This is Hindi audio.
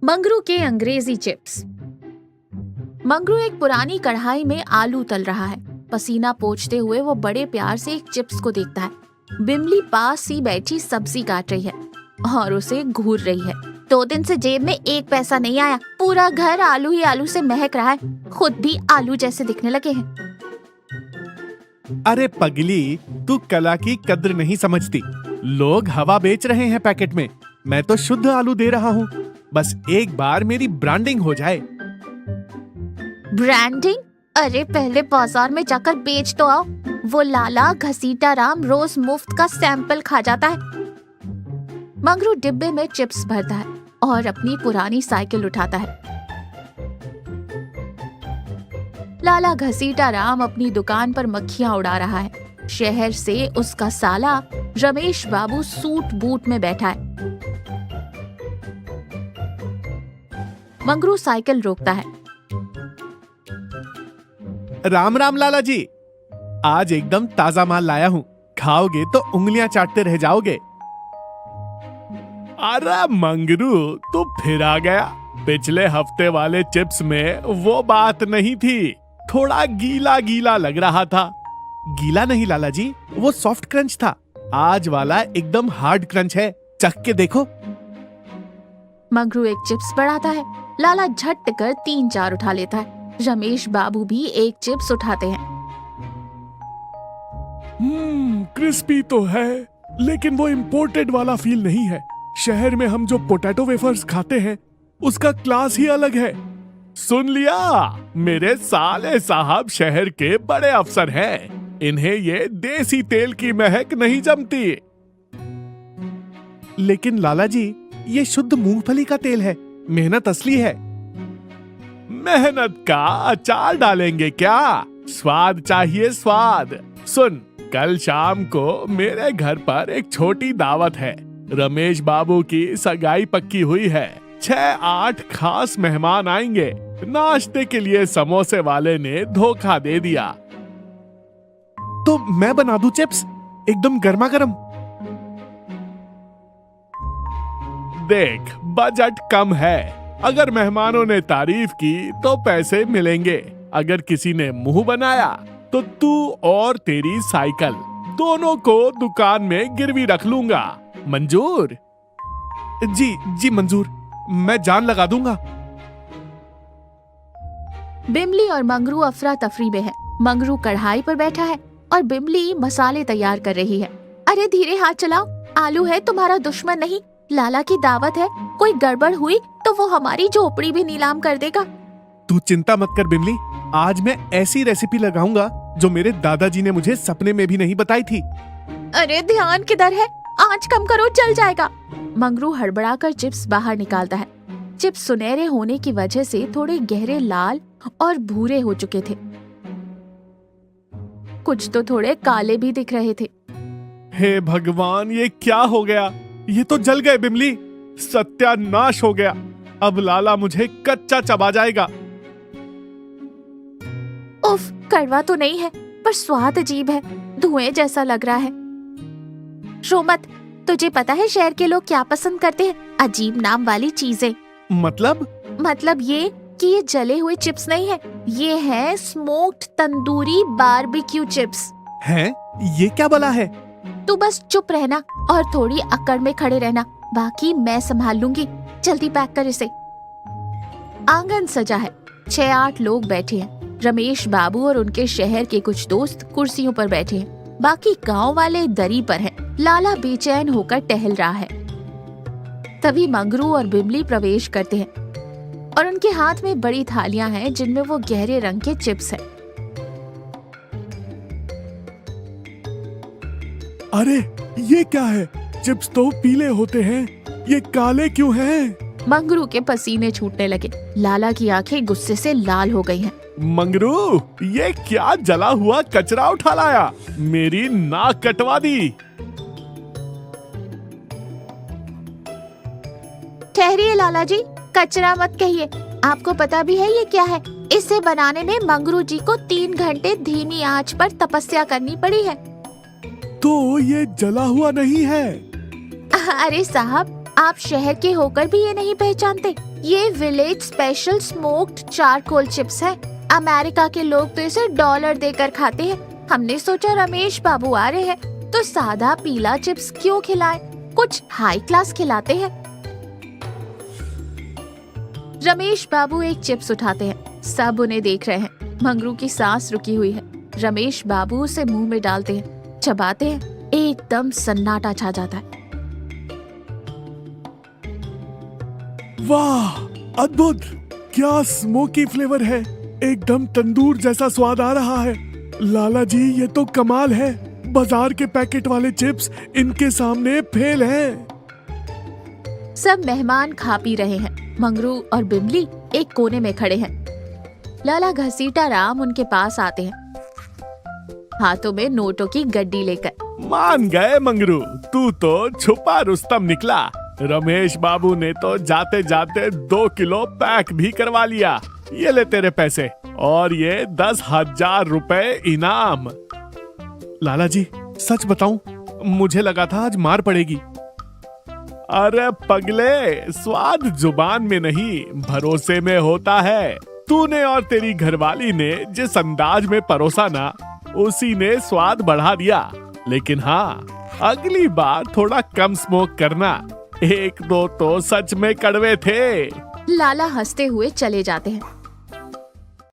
मंगरू के अंग्रेजी चिप्स। मंगरू एक पुरानी कढ़ाई में आलू तल रहा है। पसीना पोंछते हुए वो बड़े प्यार से एक चिप्स को देखता है। बिमली पास ही बैठी सब्जी काट रही है और उसे घूर रही है। 2 दिन से जेब में 1 पैसा नहीं आया। पूरा घर आलू ही आलू से महक रहा है। खुद भी आलू जैसे दिखने लगे हैं। अरे पगली, तू कला की कद्र नहीं समझती। लोग हवा बेच रहे हैं पैकेट में, मैं तो शुद्ध आलू दे रहा हूँ। बस एक बार मेरी ब्रांडिंग हो जाए। ब्रांडिंग? अरे पहले बाजार में जाकर बेच तो आओ। वो लाला घसीटा राम रोज मुफ्त का सैंपल खा जाता है। मंगरू डिब्बे में चिप्स भरता है और अपनी पुरानी साइकिल उठाता है। लाला घसीटा राम अपनी दुकान पर मक्खियां उड़ा रहा है। शहर से उसका साला रमेश बाबू सूट बूट में बैठा है। मंगरू साइकिल रोकता है। राम राम लाला जी, आज एकदम ताजा माल लाया हूँ। खाओगे तो उंगलियां चाटते रह जाओगे। अरे मंगरू, तू फिर आ गया। पिछले हफ्ते वाले चिप्स में वो बात नहीं थी। थोड़ा गीला गीला लग रहा था। गीला नहीं लाला जी, वो सॉफ्ट क्रंच था। आज वाला एकदम हार्ड क्रंच है, चख के देखो। मंगरू एक चिप्स बढ़ाता है। लाला झट कर 3-4 उठा लेता है। रमेश बाबू भी एक चिप्स उठाते हैं। क्रिस्पी तो है, लेकिन वो इम्पोर्टेड वाला फील नहीं है। शहर में हम जो पोटैटो वेफर्स खाते हैं, उसका क्लास ही अलग है। सुन लिया, मेरे साले साहब शहर के बड़े अफसर हैं। इन्हें ये देसी तेल की महक नहीं जमती। लेकिन लाला जी, ये शुद्ध मूंगफली का तेल है, मेहनत असली है। मेहनत का अचार डालेंगे क्या? स्वाद चाहिए स्वाद। सुन, कल शाम को मेरे घर पर एक छोटी दावत है। रमेश बाबू की सगाई पक्की हुई है। 6-8 खास मेहमान आएंगे। नाश्ते के लिए समोसे वाले ने धोखा दे दिया। तो मैं बना दूं चिप्स, एकदम गर्मा गर्म। देख, बजट कम है। अगर मेहमानों ने तारीफ की तो पैसे मिलेंगे। अगर किसी ने मुंह बनाया तो तू और तेरी साइकिल दोनों को दुकान में गिरवी रख लूंगा। मंजूर? जी जी मंजूर, मैं जान लगा दूंगा। बिमली और मंगरू अफरा तफरी में है। मंगरू कढ़ाई पर बैठा है और बिमली मसाले तैयार कर रही है। अरे धीरे हाथ चलाओ, आलू है तुम्हारा दुश्मन नहीं। लाला की दावत है, कोई गड़बड़ हुई तो वो हमारी झोपड़ी भी नीलाम कर देगा। तू चिंता मत कर बिमली, आज मैं ऐसी रेसिपी लगाऊंगा जो मेरे दादाजी ने मुझे सपने में भी नहीं बताई थी। अरे ध्यान किधर है, आंच कम करो, जल जाएगा। मंगरू हड़बड़ाकर चिप्स बाहर निकालता है। चिप्स सुनहरे होने की वजह से थोड़े गहरे लाल और भूरे हो चुके थे। कुछ तो थोड़े काले भी दिख रहे थे। हे भगवान, ये क्या हो गया? ये तो जल गए बिमली, सत्यानाश हो गया। अब लाला मुझे कच्चा चबा जाएगा। उफ, कड़वा तो नहीं है, पर स्वाद अजीब है, धुएं जैसा लग रहा है। रो मत, तुझे पता है शहर के लोग क्या पसंद करते हैं? अजीब नाम वाली चीजें। मतलब ये कि ये जले हुए चिप्स नहीं है, ये है स्मोक्ड तंदूरी बारबेक्यू चिप्स। हैं? ये क्या भला है? तू बस चुप रहना और थोड़ी अकड़ में खड़े रहना, बाकी मैं संभाल लूंगी। जल्दी पैक कर इसे। आंगन सजा है। 6-8 लोग बैठे हैं। रमेश बाबू और उनके शहर के कुछ दोस्त कुर्सियों पर बैठे हैं। बाकी गांव वाले दरी पर हैं। लाला बेचैन होकर टहल रहा है। तभी मंगरू और बिमली प्रवेश करते हैं और उनके हाथ में बड़ी थालियां हैं जिनमें वो गहरे रंग के चिप्स हैं। अरे ये क्या है? चिप्स तो पीले होते हैं, ये काले क्यों हैं? मंगरू के पसीने छूटने लगे। लाला की आंखें गुस्से से लाल हो गई हैं। मंगरू, ये क्या जला हुआ कचरा उठा लाया? मेरी नाक कटवा दी। ठहरिए लाला जी, कचरा मत कहिए। आपको पता भी है ये क्या है? इसे बनाने में मंगरू जी को 3 घंटे धीमी आंच पर तपस्या करनी पड़ी है। तो ये जला हुआ नहीं है? अरे साहब, आप शहर के होकर भी ये नहीं पहचानते? ये village special smoked charcoal chips है। अमेरिका के लोग तो इसे $1 देकर खाते हैं। हमने सोचा रमेश बाबू आ रहे हैं तो सादा पीला चिप्स क्यों खिलाएं, कुछ हाई क्लास खिलाते हैं। रमेश बाबू एक चिप्स उठाते हैं। सब उन्हें देख रहे हैं। मंगरू की सांस रुकी हुई है। रमेश बाबू उसे मुंह में डालते हैं, चबाते हैं। एकदम सन्नाटा छा जाता है। वाह, अद्भुत! क्या स्मोकी फ्लेवर है, एकदम तंदूर जैसा स्वाद आ रहा है। लाला जी, ये तो कमाल है। बाजार के पैकेट वाले चिप्स इनके सामने फेल हैं। सब मेहमान खा पी रहे हैं। मंगरू और बिमली एक कोने में खड़े हैं। लाला घसीटा राम उनके पास आते हैं, हाथों में नोटों की गड्डी लेकर। मान गए मंगरू, तू तो छुपा रुस्तम निकला। रमेश बाबू ने तो जाते जाते 2 किलो पैक भी करवा लिया। ये ले तेरे पैसे और ये 10,000 रुपए इनाम। लाला जी, सच बताऊं, मुझे लगा था आज मार पड़ेगी। अरे पगले, स्वाद जुबान में नहीं भरोसे में होता है। तूने और तेरी घरवाली ने जिस अंदाज में परोसा ना, उसी ने स्वाद बढ़ा दिया। लेकिन हाँ, अगली बार थोड़ा कम स्मोक करना। 1-2 तो सच में कड़वे थे। लाला हंसते हुए चले जाते हैं।